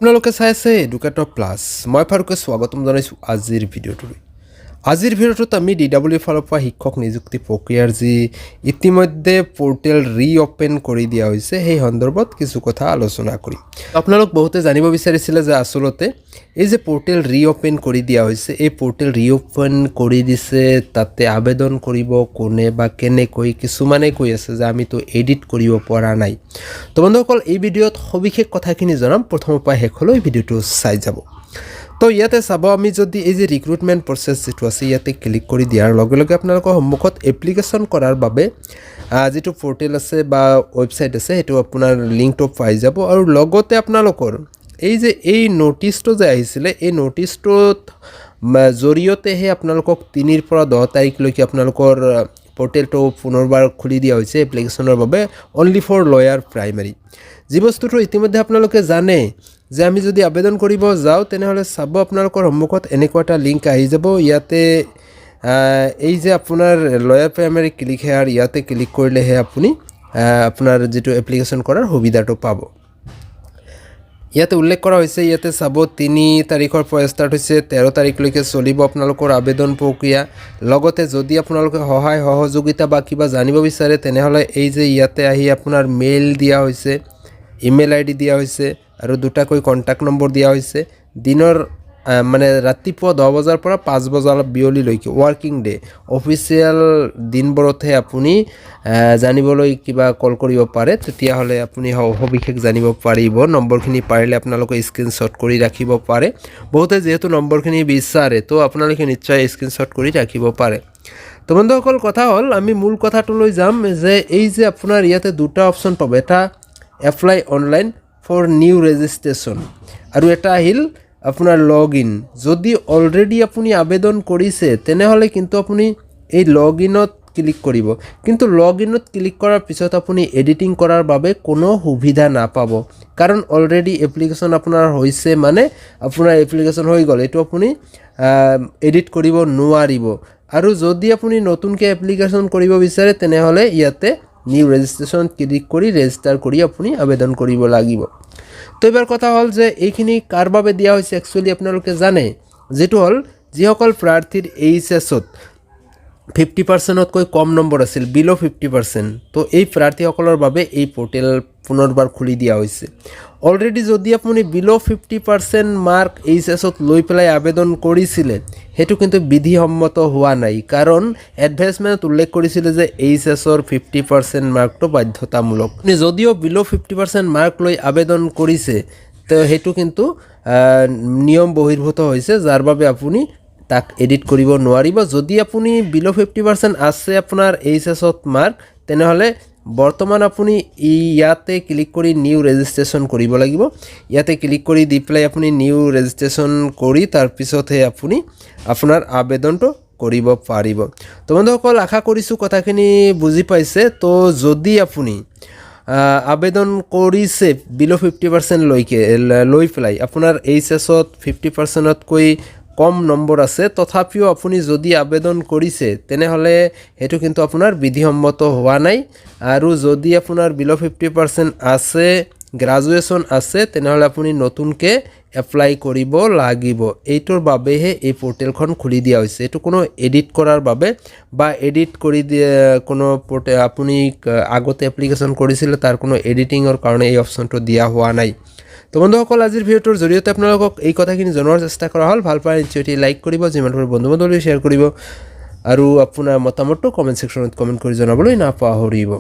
আপোনালোকে চাই আছে এডুকেটৰ প্লাছ। মই ফাৰুকে স্বাগতম জনাইছোঁ আজিৰ ভিডিঅ'টোলৈ। আজিৰ ভিডিঅ'টোত আমি DW ফালৰ পৰা শিক্ষক নিযুক্তি প্ৰক্ৰিয়াৰ যি ইতিমধ্যে পৰ্টেল ৰিঅপেন কৰি দিয়া হৈছে সেই সন্দৰ্ভত কিছু কথা আলোচনা কৰিম। আপোনালোক বহুতে জানিব বিচাৰিছিলে যে আচলতে এই যে পৰ্টেল ৰিঅপেন কৰি দিয়া হৈছে, এই পৰ্টেল ৰিঅপেন কৰি দিছে, তাতে আবেদন কৰিব কোনে বা কেনেকৈ, কিছুমানে কৈ আছে যে আমিতো এডিট কৰিব পৰা নাই। তো বন্ধুসকল, এই ভিডিঅ'ত সবিশেষ কথাখিনি জনাম, প্ৰথমৰ পৰা শেষলৈ ভিডিঅ'টো চাই যাব। তো ইয়াতে চাব, আমি যদি এই যে ৰিক্ৰুটমেণ্ট প্ৰচেছ যিটো আছে ইয়াতে ক্লিক কৰি দিয়াৰ লগে লগে আপোনালোকৰ সন্মুখত এপ্লিকেশ্যন কৰাৰ বাবে যিটো পৰ্টেল আছে বা ৱেবছাইট আছে সেইটো আপোনাৰ লিংকটো পাই যাব। আৰু লগতে আপোনালোকৰ এই যে এই ন'টিছটো যে আহিছিলে, এই ন'টিছটোত জৰিয়তেহে আপোনালোকক 3 পৰা 10 তাৰিখলৈকে আপোনালোকৰ পৰ্টেলটো পুনৰবাৰ খুলি দিয়া হৈছে এপ্লিকেশ্যনৰ বাবে, অনলি ফৰ লয়াৰ প্ৰাইমাৰী। যি বস্তুটো ইতিমধ্যে আপোনালোকে জানে যে আমি যদি আবেদন কৰিব যাওঁ তেনেহ'লে চাব আপোনালোকৰ সন্মুখত এনেকুৱা এটা লিংক আহি যাব। ইয়াতে এই যে আপোনাৰ লয়াৰ প্ৰাইমাৰী ক্লিক হেয়াৰ, ইয়াতে ক্লিক কৰিলেহে আপুনি আপোনাৰ যিটো এপ্লিকেশ্যন কৰাৰ সুবিধাটো পাব। ইয়াতে উল্লেখ কৰা হৈছে, ইয়াতে চাব 3 তাৰিখৰ পৰা ষ্টাৰ্ট হৈছে, 13 তাৰিখলৈকে চলিব আপোনালোকৰ আবেদন প্ৰক্ৰিয়া। লগতে যদি আপোনালোকে সহায় সহযোগিতা বা কিবা জানিব বিচাৰে তেনেহ'লে এই যে ইয়াতে আহি আপোনাৰ মেইল দিয়া হৈছে, ইমেইল ID দিয়া হৈছে আৰু 2টাকৈ কণ্টেক্ট নম্বৰ দিয়া হৈছে। দিনৰ মানে ৰাতিপুৱা 10 বজাৰ পৰা 5 বজাৰ বিয়লিলৈকে ৱৰ্কিং ডে অফিচিয়েল দিনবোৰতহে আপুনি জানিবলৈ কিবা কল কৰিব পাৰে, তেতিয়াহ'লে আপুনি সবিশেষ জানিব পাৰিব। নম্বৰখিনি পাৰিলে আপোনালোকে স্ক্ৰীনশ্বট কৰি ৰাখিব পাৰে। বহুতে যিহেতু নম্বৰখিনি বিচাৰে তো আপোনালোকে নিশ্চয় স্ক্ৰীনশ্বট কৰি ৰাখিব পাৰে। তো বন্ধুসকল, কথা হ'ল আমি মূল কথাটোলৈ যাম যে এই যে আপোনাৰ ইয়াতে 2টা অপশ্যন পাব, এটা apply online for new registration আৰু এটা আহিল আপোনাৰ লগ ইন। যদি অলৰেডি আপুনি আবেদন কৰিছে তেনেহ'লে কিন্তু আপুনি এই লগ ইনত ক্লিক কৰিব, কিন্তু লগ ইনত ক্লিক কৰাৰ পিছত আপুনি এডিটিং কৰাৰ বাবে কোনো সুবিধা নাপাব, কাৰণ অলৰেডি এপ্লিকেশ্যন আপোনাৰ হৈছে, মানে আপোনাৰ এপ্লিকেশ্যন হৈ গ'ল, এইটো আপুনি এডিট কৰিব নোৱাৰিব। আৰু যদি আপুনি নতুনকৈ এপ্লিকেশ্যন কৰিব বিচাৰে তেনেহ'লে ইয়াতে নিউ ৰেজিষ্ট্ৰেশ্যন ক্লিক কৰি ৰেজিষ্টাৰ কৰি আপুনি আবেদন কৰিব লাগিব। তো এবাৰ কথা হ'ল যে এইখিনি কাৰ বাবে দিয়া হৈছে একচুৱেলি আপোনালোকে জানে, যিটো হ'ল যিসকল প্ৰাৰ্থীৰ HSত 50%তকৈ কম নম্বৰ আছিল, বিল' 50%, তো এই প্ৰাৰ্থীসকলৰ বাবে এই পৰ্টেল পুনৰবাৰ খুলি দিয়া হৈছে। অলৰেডি যদি আপুনি বিল' 50% মাৰ্ক HSত লৈ পেলাই আবেদন কৰিছিলে সেইটো কিন্তু বিধিসন্মত হোৱা নাই, কাৰণ এডভাইচমেণ্টত উল্লেখ কৰিছিলে যে HSৰ 50% মাৰ্কটো বাধ্যতামূলক। আপুনি যদিও বিল' 50% মাৰ্ক লৈ আবেদন কৰিছে তো সেইটো কিন্তু নিয়ম বহিৰ্ভূত হৈছে, যাৰ বাবে আপুনি তাক এডিট কৰিব নোৱাৰিব। যদি আপুনি বিল' 50% আছে আপোনাৰ HSত মাৰ্ক, তেনেহ'লে বৰ্তমান আপুনি ইয়াতে ক্লিক কৰি নিউ ৰেজিষ্ট্ৰেশ্যন কৰিব লাগিব। ইয়াতে ক্লিক কৰি দি পেলাই আপুনি নিউ ৰেজিষ্ট্ৰেশ্যন কৰি তাৰপিছতহে আপুনি আপোনাৰ আবেদনটো কৰিব পাৰিব। তো বন্ধুসকল, আশা কৰিছোঁ কথাখিনি বুজি পাইছে। তো যদি আপুনি আবেদন কৰিছে বিল' 50% লৈ পেলাই আপোনাৰ HSত 50%তকৈ কম নম্বৰ আছে, তথাপিও আপুনি যদি আবেদন কৰিছে তেনেহ'লে সেইটো কিন্তু আপোনাৰ বিধিসন্মত হোৱা নাই। আৰু যদি আপোনাৰ বিল' 50% আছে, গ্ৰাজুৱেশ্যন আছে, তেনেহ'লে আপুনি নতুনকৈ এপ্লাই কৰিব লাগিব। এইটোৰ বাবেহে এই পৰ্টেলখন খুলি দিয়া হৈছে, এইটো কোনো এডিট কৰাৰ বাবে বা এডিট কৰি দিয়ে কোনো আপুনি আগতে এপ্লিকেশ্যন কৰিছিলে তাৰ কোনো এডিটিঙৰ কাৰণে এই অপশ্যনটো দিয়া হোৱা নাই। তো বন্ধুসকল, আজিৰ ভিডিঅ'টোৰ জৰিয়তে আপোনালোকক এই কথাখিনি জনোৱাৰ চেষ্টা কৰা হ'ল। ভাল পায় নিশ্চয় লাইক কৰিব, যিমান পাৰে বন্ধু বান্ধৱীলৈ শ্বেয়াৰ কৰিব আৰু আপোনাৰ মতামতটো কমেণ্ট ছেকশ্যনত কমেণ্ট কৰি জনাবলৈ নাপাহৰিব।